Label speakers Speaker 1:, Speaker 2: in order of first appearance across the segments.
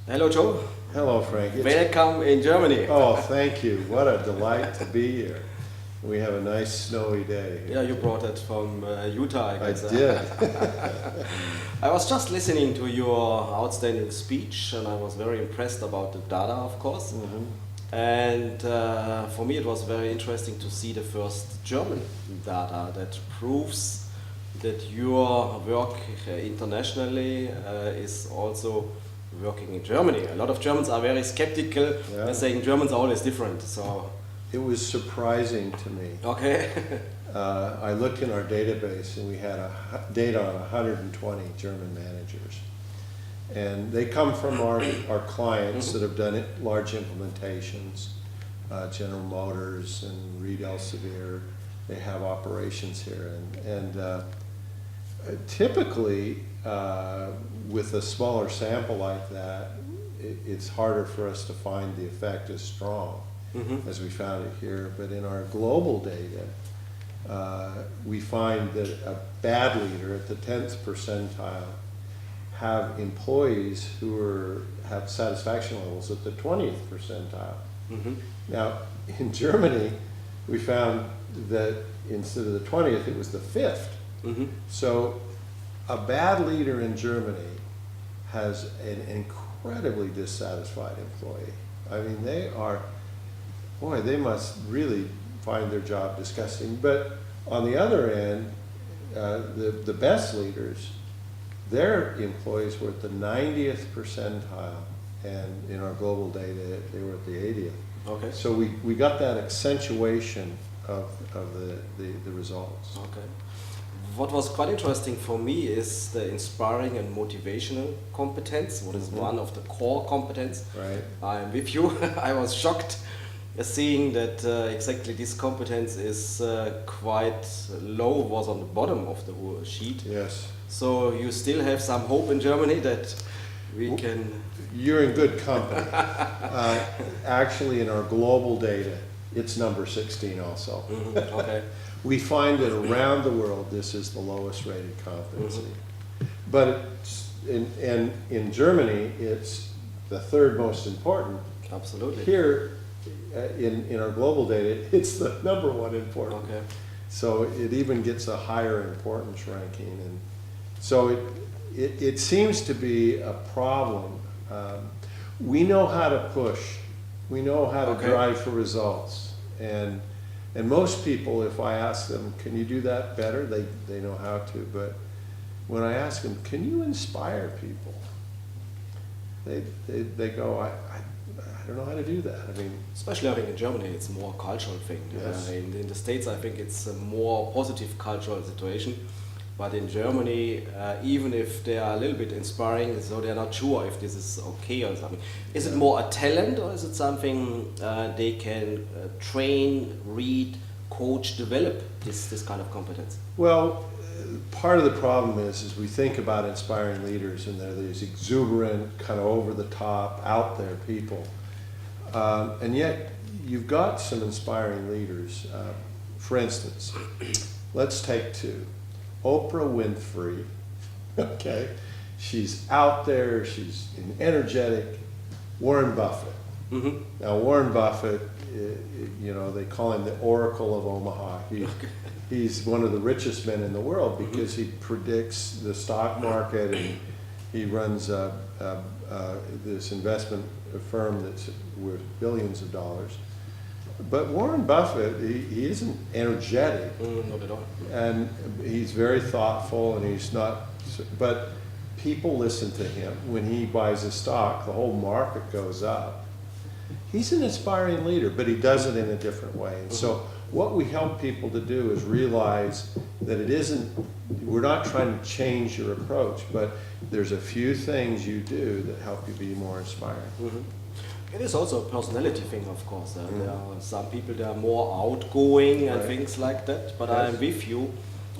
Speaker 1: Hello, Joe.
Speaker 2: Hello, Frank.
Speaker 1: Welcome in Germany.
Speaker 2: Oh, thank you. What a delight to be here. We have a nice snowy day here.
Speaker 1: Yeah, you brought it from Utah, I guess.
Speaker 2: I did.
Speaker 1: I was just listening to your outstanding speech, and I was very impressed about the data, of course. And for me, it was very interesting to see the first German data that proves that your work internationally is also working in Germany. A lot of Germans are very skeptical.
Speaker 2: Yeah.
Speaker 1: They're saying Germans are always different. So
Speaker 2: It was surprising to me.
Speaker 1: okay.
Speaker 2: I looked in our database and we had data on 120 German managers. And they come from our clients that have done large implementations, General Motors and Reed Elsevier. They have operations here. And typically, with a smaller sample like that, it's harder for us to find the effect as strong as we found it here. But in our global data, we find that a bad leader at the 10th percentile have employees who have satisfaction levels at the 20th percentile. Now, in Germany, we found that instead of the 20th, it was the 5th. So a bad leader in Germany has an incredibly dissatisfied employee. I mean, they must really find their job disgusting. But on the other end, the best leaders, their employees were at the 90th percentile, and in our global data, they were at the 80th.
Speaker 1: Okay.
Speaker 2: So we got that accentuation of the results.
Speaker 1: Okay. What was quite interesting for me is the inspiring and motivational competence, what is one of the core competence.
Speaker 2: Right.
Speaker 1: I'm with you. I was shocked seeing that exactly this competence is quite low, was on the bottom of the whole sheet.
Speaker 2: Yes.
Speaker 1: So you still have some hope in Germany that we can...
Speaker 2: You're in good company. Actually, in our global data, it's number 16 also.
Speaker 1: Okay.
Speaker 2: We find that around the world, this is the lowest rated competency. But in Germany, it's the third most important.
Speaker 1: Absolutely.
Speaker 2: Here, in our global data, it's the number one important.
Speaker 1: Okay.
Speaker 2: So it even gets a higher importance ranking. And so it seems to be a problem. We know how to push. We know how to drive for results. And most people, if I ask them, can you do that better? They know how to. But when I ask them, can you inspire people? They go, I don't know how to do that. I mean,
Speaker 1: especially I think in Germany, it's more a cultural thing.
Speaker 2: Yes.
Speaker 1: In the States, I think it's a more positive cultural situation. But in Germany, even if they are a little bit inspiring, so they're not sure if this is okay or something. Is it more a talent, or is it something they can train, read, coach, develop this kind of competence?
Speaker 2: well, part of the problem is we think about inspiring leaders and they're these exuberant, kind of over the top, out there people. And yet, you've got some inspiring leaders. For instance, let's take two. Oprah Winfrey, okay, she's out there, she's energetic. Warren Buffett. Now Warren Buffett, you know, they call him the Oracle of Omaha. He's one of the richest men in the world because he predicts the stock market, and he runs this investment firm that's worth billions of dollars. But Warren Buffett, he isn't energetic,
Speaker 1: Not at all.
Speaker 2: and he's very thoughtful, and he's not, but people listen to him. When he buys a stock, the whole market goes up. He's an inspiring leader, but he does it in a different way. And so what we help people to do is realize that it isn't, we're not trying to change your approach, but there's a few things you do that help you be more inspiring.
Speaker 1: It is also a personality thing, of course. There are some people that are more outgoing and things like that, but I'm with you.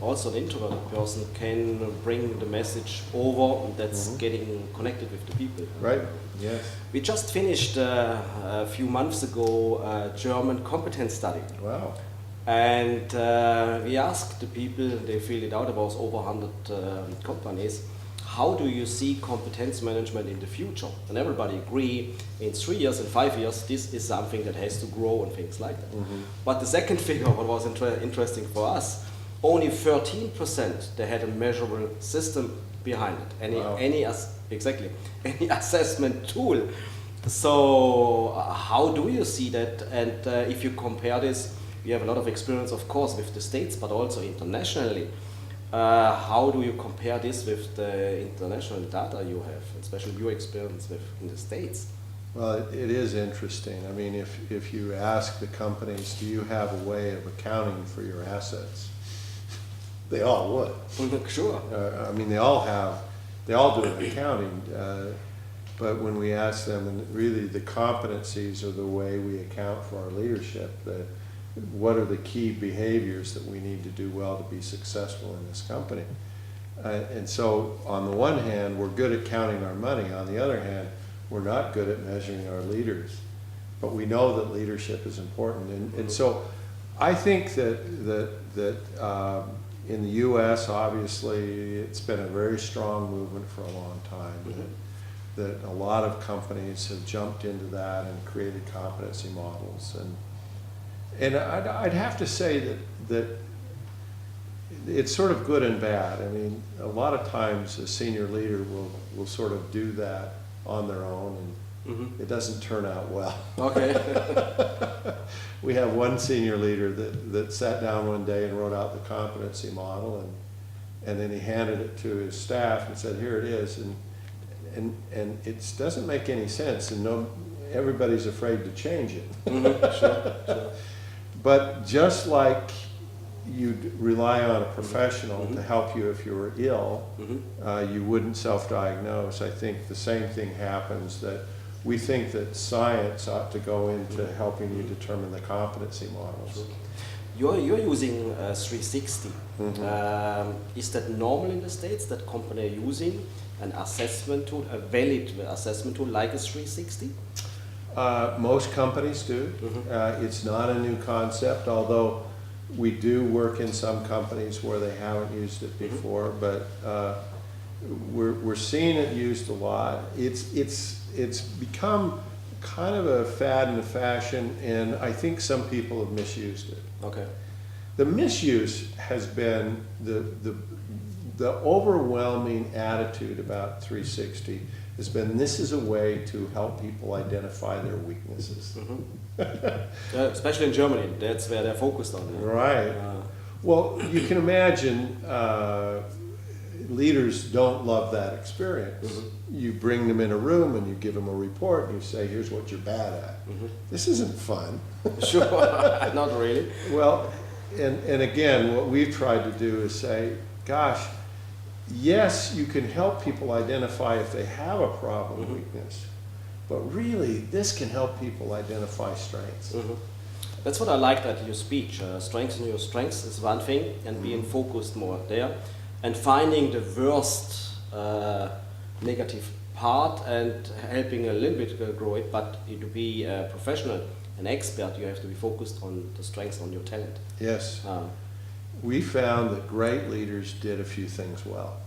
Speaker 1: Also, an introverted person can bring the message over that's getting connected with the people.
Speaker 2: Right? Yes.
Speaker 1: We just finished a few months ago a German competence study.
Speaker 2: Wow.
Speaker 1: And we asked the people, they filled it out, about over 100 companies, how do you see competence management in the future? And everybody agree in 3 years and 5 years, this is something that has to grow and things like that. But the second figure, what was interesting for us, only 13% they had a measurable system behind it. Any assessment tool. So how do you see that? And if you compare this, you have a lot of experience, of course, with the States, but also internationally. How do you compare this with the international data you have, especially your experience in the States?
Speaker 2: Well, it is interesting. I mean, if you ask the companies, do you have a way of accounting for your assets? They all would.
Speaker 1: Sure.
Speaker 2: I mean, they all do an accounting, but when we ask them, and really the competencies are the way we account for our leadership, what are the key behaviors that we need to do well to be successful in this company? And so on the one hand, we're good at counting our money. On the other hand, we're not good at measuring our leaders. But we know that leadership is important. And so I think that in the US, obviously, it's been a very strong movement for a long time. That a lot of companies have jumped into that and created competency models. And I'd have to say that it's sort of good and bad. I mean, a lot of times a senior leader will sort of do that on their own, and it doesn't turn out well.
Speaker 1: Okay.
Speaker 2: We have one senior leader that sat down one day and wrote out the competency model, and then he handed it to his staff and said, "Here it is," and it doesn't make any sense, and everybody's afraid to change it.
Speaker 1: Sure.
Speaker 2: But just like you'd rely on a professional to help you if you were ill, you wouldn't self-diagnose. I think the same thing happens, that we think that science ought to go into helping you determine the competency models.
Speaker 1: You're using 360. Is that normal in the States that companies are using an assessment tool, a valid assessment tool like a 360?
Speaker 2: Most companies do. It's not a new concept, although we do work in some companies where they haven't used it before, but we're seeing it used a lot. It's become kind of a fad and a fashion, and I think some people have misused it.
Speaker 1: Okay.
Speaker 2: The misuse has been the overwhelming attitude about 360 has been, this is a way to help people identify their weaknesses.
Speaker 1: Especially in Germany, that's where they're focused on.
Speaker 2: Right. Well, you can imagine leaders don't love that experience. You bring them in a room and you give them a report and you say, here's what you're bad at. This isn't fun.
Speaker 1: Sure, not really.
Speaker 2: Well, and again, what we've tried to do is say, gosh, yes, you can help people identify if they have a problem weakness, but really, this can help people identify strengths.
Speaker 1: That's what I liked at your speech. Strengthen your strengths is one thing, and being focused more there, and finding the worst negative part and helping a little bit grow it. But to be a professional, an expert, you have to be focused on the strengths, on your talent.
Speaker 2: Yes. We found that great leaders did a few things well.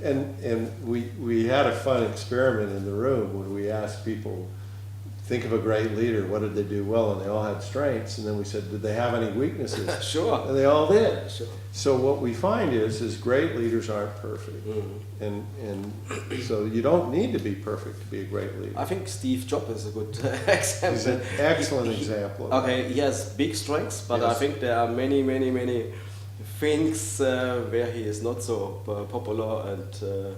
Speaker 2: And we had a fun experiment in the room when we asked people, think of a great leader, what did they do well? And they all had strengths, and then we said, did they have any weaknesses?
Speaker 1: Sure.
Speaker 2: And they all did.
Speaker 1: Sure.
Speaker 2: So what we find is great leaders aren't perfect. And so you don't need to be perfect to be a great leader.
Speaker 1: I think Steve Jobs is a good example.
Speaker 2: He's an excellent example of
Speaker 1: okay, he has big strengths, but
Speaker 2: yes.
Speaker 1: I think there are many things where he is not so popular and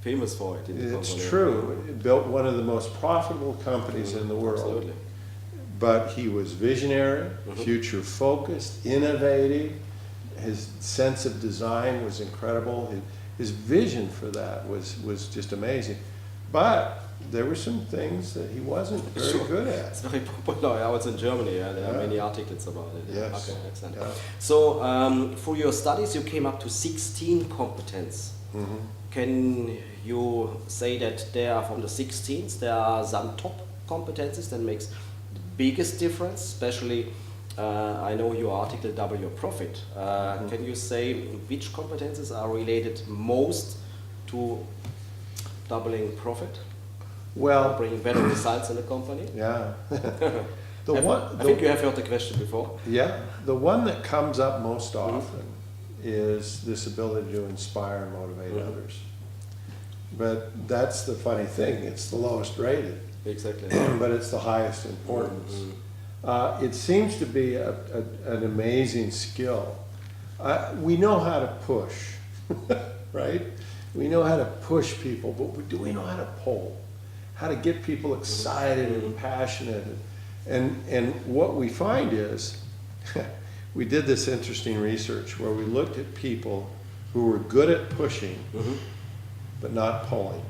Speaker 1: famous for it.
Speaker 2: It's true. He built one of the most profitable companies in the world.
Speaker 1: Absolutely.
Speaker 2: But he was visionary, future focused, innovative. His sense of design was incredible. His vision for that was just amazing. But there were some things that he wasn't very good at.
Speaker 1: It's very popular also in Germany. There are many articles about it.
Speaker 2: Yes.
Speaker 1: Okay, excellent.
Speaker 2: Yeah.
Speaker 1: So for your studies, you came up to 16 competence. Can you say that there are from the 16s, there are some top competences that makes the biggest difference, especially I know your article Double Your Profit. Can you say which competences are related most to doubling profit,
Speaker 2: Well,
Speaker 1: bringing better results in the company?
Speaker 2: yeah.
Speaker 1: I think you have heard the question before.
Speaker 2: Yeah, the one that comes up most often is this ability to inspire and motivate others. But that's the funny thing, it's the lowest rated.
Speaker 1: Exactly.
Speaker 2: But it's the highest importance. It seems to be an amazing skill. We know how to push, right? We know how to push people, but do we know how to pull? How to get people excited and passionate? And what we find is, we did this interesting research where we looked at people who were good at pushing, but not pulling.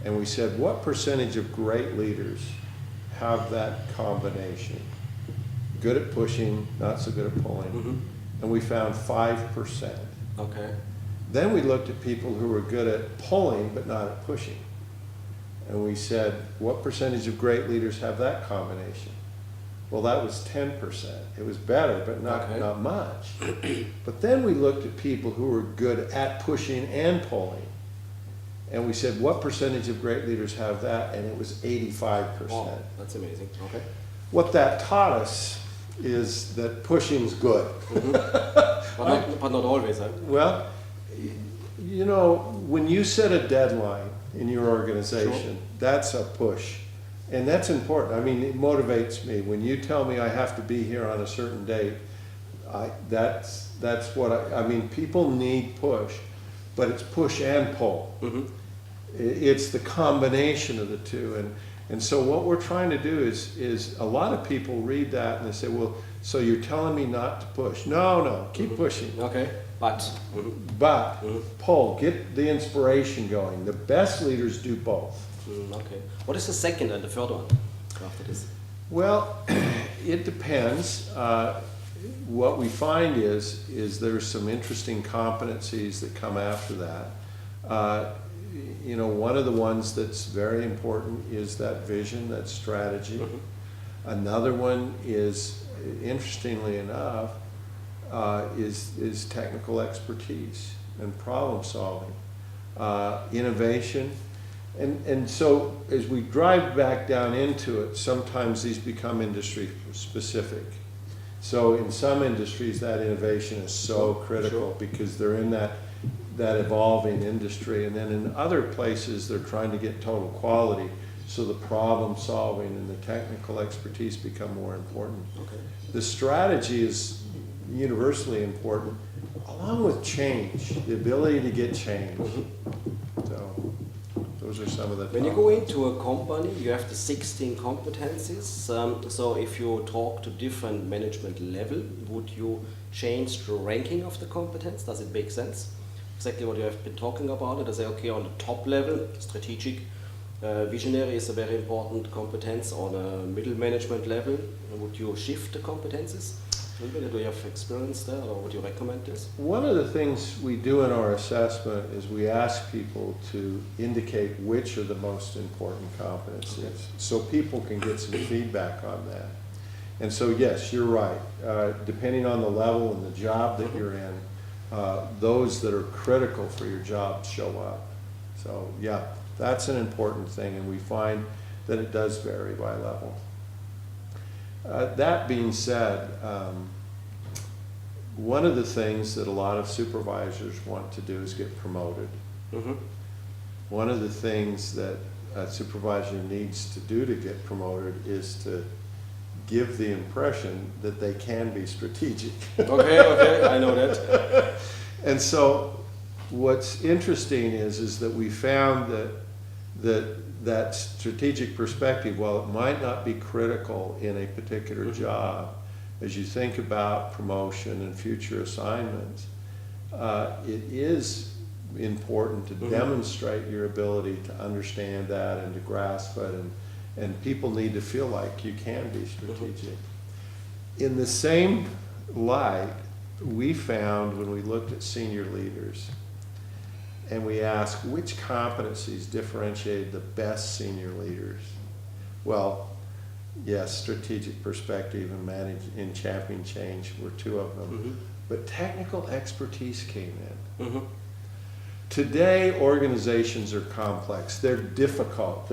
Speaker 2: And we said, what percentage of great leaders have that combination? Good at pushing, not so good at pulling. And we found 5%.
Speaker 1: Okay.
Speaker 2: Then we looked at people who were good at pulling, but not at pushing. And we said, what percentage of great leaders have that combination? Well, that was 10%. It was better, but not much. But then we looked at people who were good at pushing and pulling. And we said, what percentage of great leaders have that? And it was 85%.
Speaker 1: Oh, that's amazing. Okay.
Speaker 2: What that taught us is that pushing's good.
Speaker 1: But not always, huh?
Speaker 2: Well, you know, when you set a deadline in your organization, that's a push. And that's important. I mean, it motivates me. When you tell me I have to be here on a certain date, that's what I mean, people need push, but it's push and pull. It's the combination of the two. And so what we're trying to do is a lot of people read that and they say, well, so you're telling me not to push. No, keep pushing.
Speaker 1: Okay, but
Speaker 2: pull, get the inspiration going. The best leaders do both.
Speaker 1: Okay. What is the second and the third one after this?
Speaker 2: Well, it depends. What we find is there's some interesting competencies that come after that. You know, one of the ones that's very important is that vision, that strategy. Another one is, interestingly enough, is technical expertise and problem solving, innovation. And so as we drive back down into it, sometimes these become industry specific. So in some industries that innovation is so critical because they're in that evolving industry, and then in other places they're trying to get total quality, so the problem solving and the technical expertise become more important. The strategy is universally important, along with change, the ability to get change. So those are some of the
Speaker 1: When you go into a company, you have the 16 competencies. So if you talk to different management level, would you change the ranking of the competence? Does it make sense? Exactly what you have been talking about. And I say, okay, on the top level, strategic, visionary is a very important competence. On a middle management level, would you shift the competences? Do you have experience there, or would you recommend this?
Speaker 2: One of the things we do in our assessment is we ask people to indicate which are the most important competencies, so people can get some feedback on that. And so yes, you're right. Depending on the level and the job that you're in, those that are critical for your job show up. So yeah, that's an important thing, and we find that it does vary by level. That being said, one of the things that a lot of supervisors want to do is get promoted. One of the things that a supervisor needs to do to get promoted is to give the impression that they can be strategic.
Speaker 1: Okay, I know that.
Speaker 2: And so what's interesting is that we found that strategic perspective, while it might not be critical in a particular job, as you think about promotion and future assignments, it is important to demonstrate your ability to understand that and to grasp it, and people need to feel like you can be strategic. In the same light, we found when we looked at senior leaders and we asked which competencies differentiated the best senior leaders. Well, yes, strategic perspective and manage and champion change were two of them, but technical expertise came in. Today, organizations are complex. They're difficult.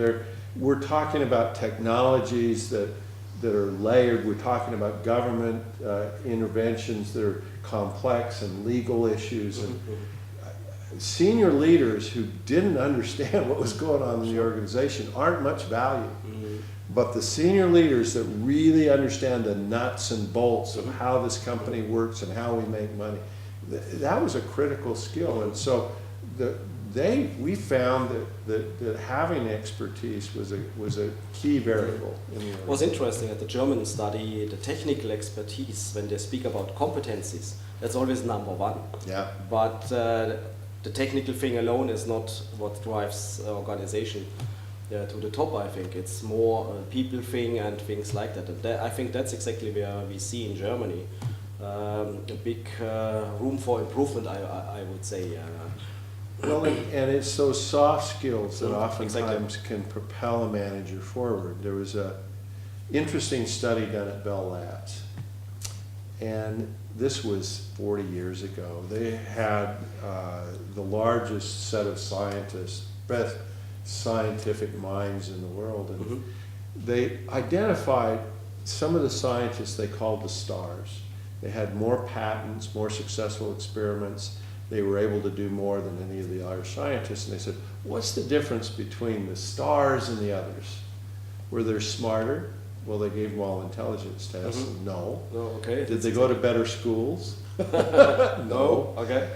Speaker 2: We're talking about technologies that are layered. We're talking about government interventions that are complex and legal issues. And senior leaders who didn't understand what was going on in the organization aren't much value. But the senior leaders that really understand the nuts and bolts of how this company works and how we make money, that was a critical skill. And so we found that having expertise was a key variable in the organization.
Speaker 1: It was interesting at the German study, the technical expertise, when they speak about competencies, that's always number one.
Speaker 2: Yeah.
Speaker 1: But the technical thing alone is not what drives organization to the top. I think it's more a people thing and things like that. And I think that's exactly where we see in Germany a big room for improvement, I would say.
Speaker 2: Well, and it's those soft skills that oftentimes
Speaker 1: Exactly.
Speaker 2: can propel a manager forward. There was a interesting study done at Bell Labs, and this was 40 years ago. They had the largest set of scientists, best scientific minds in the world, and they identified some of the scientists they called the stars. They had more patents, more successful experiments. They were able to do more than any of the other scientists. And they said, what's the difference between the stars and the others? Were they smarter? Well, they gave them all intelligence tests. No.
Speaker 1: Oh, okay.
Speaker 2: Did they go to better schools?
Speaker 1: No. Okay.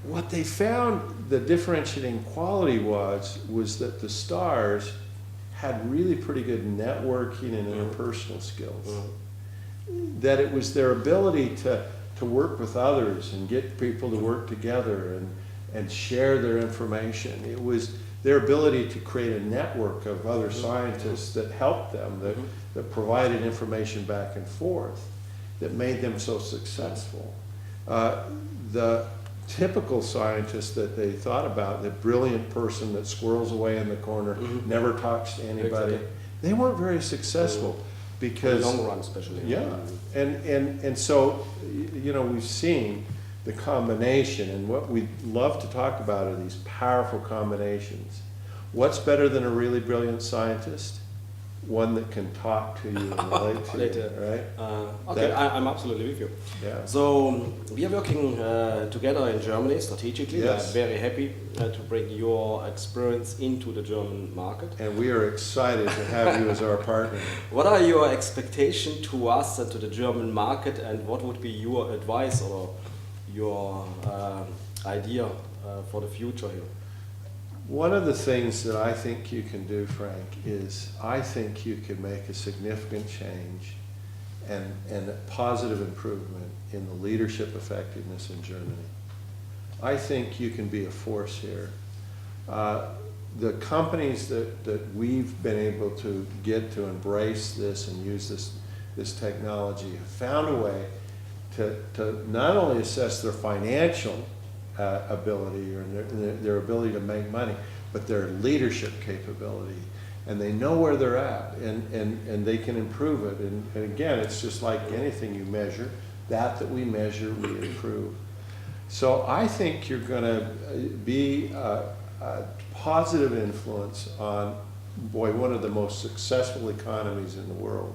Speaker 2: What they found the differentiating quality was that the stars had really pretty good networking and interpersonal skills. That it was their ability to work with others and get people to work together and share their information. It was their ability to create a network of other scientists that helped them, that provided information back and forth, that made them so successful. The typical scientist that they thought about, the brilliant person that squirrels away in the corner, never talks to anybody, they weren't very successful. Because,
Speaker 1: in the long run, especially.
Speaker 2: Yeah, and so, you know, we've seen the combination, and what we love to talk about are these powerful combinations. What's better than a really brilliant scientist? One that can talk to you and relate to you, right?
Speaker 1: Okay, I'm absolutely with you.
Speaker 2: Yeah.
Speaker 1: So we are working together in Germany strategically.
Speaker 2: Yes.
Speaker 1: I'm very happy to bring your experience into the German market.
Speaker 2: And we are excited to have you as our partner.
Speaker 1: What are your expectations to us and to the German market, and what would be your advice or your idea for the future here?
Speaker 2: One of the things that I think you can do, Frank, is I think you can make a significant change and a positive improvement in the leadership effectiveness in Germany. I think you can be a force here. The companies that we've been able to get to embrace this and use this technology have found a way to not only assess their financial ability or their ability to make money, but their leadership capability, and they know where they're at, and they can improve it. And again, it's just like anything you measure. That we measure, we improve. So I think you're going to be a positive influence on, boy, one of the most successful economies in the world.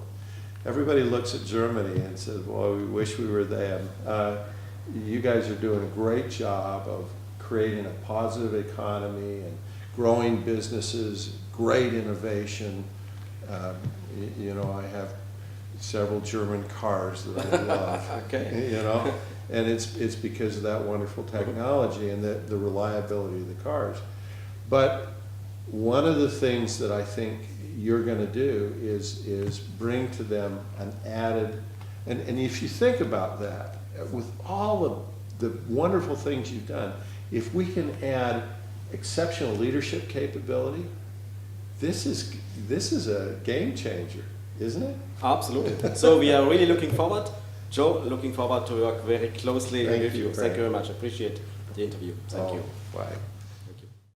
Speaker 2: Everybody looks at Germany and says, well, we wish we were them. You guys are doing a great job of creating a positive economy and growing businesses, great innovation. You know, I have several German cars that I love.
Speaker 1: Okay.
Speaker 2: You know, and it's because of that wonderful technology and the reliability of the cars. But one of the things that I think you're going to do is bring to them an added, and if you think about that, with all of the wonderful things you've done, if we can add exceptional leadership capability, this is a game changer, isn't it?
Speaker 1: Absolutely. So we are really looking forward. Joe, looking forward to work very closely with you. Thank you very much. I appreciate the interview. Thank you.
Speaker 2: Bye.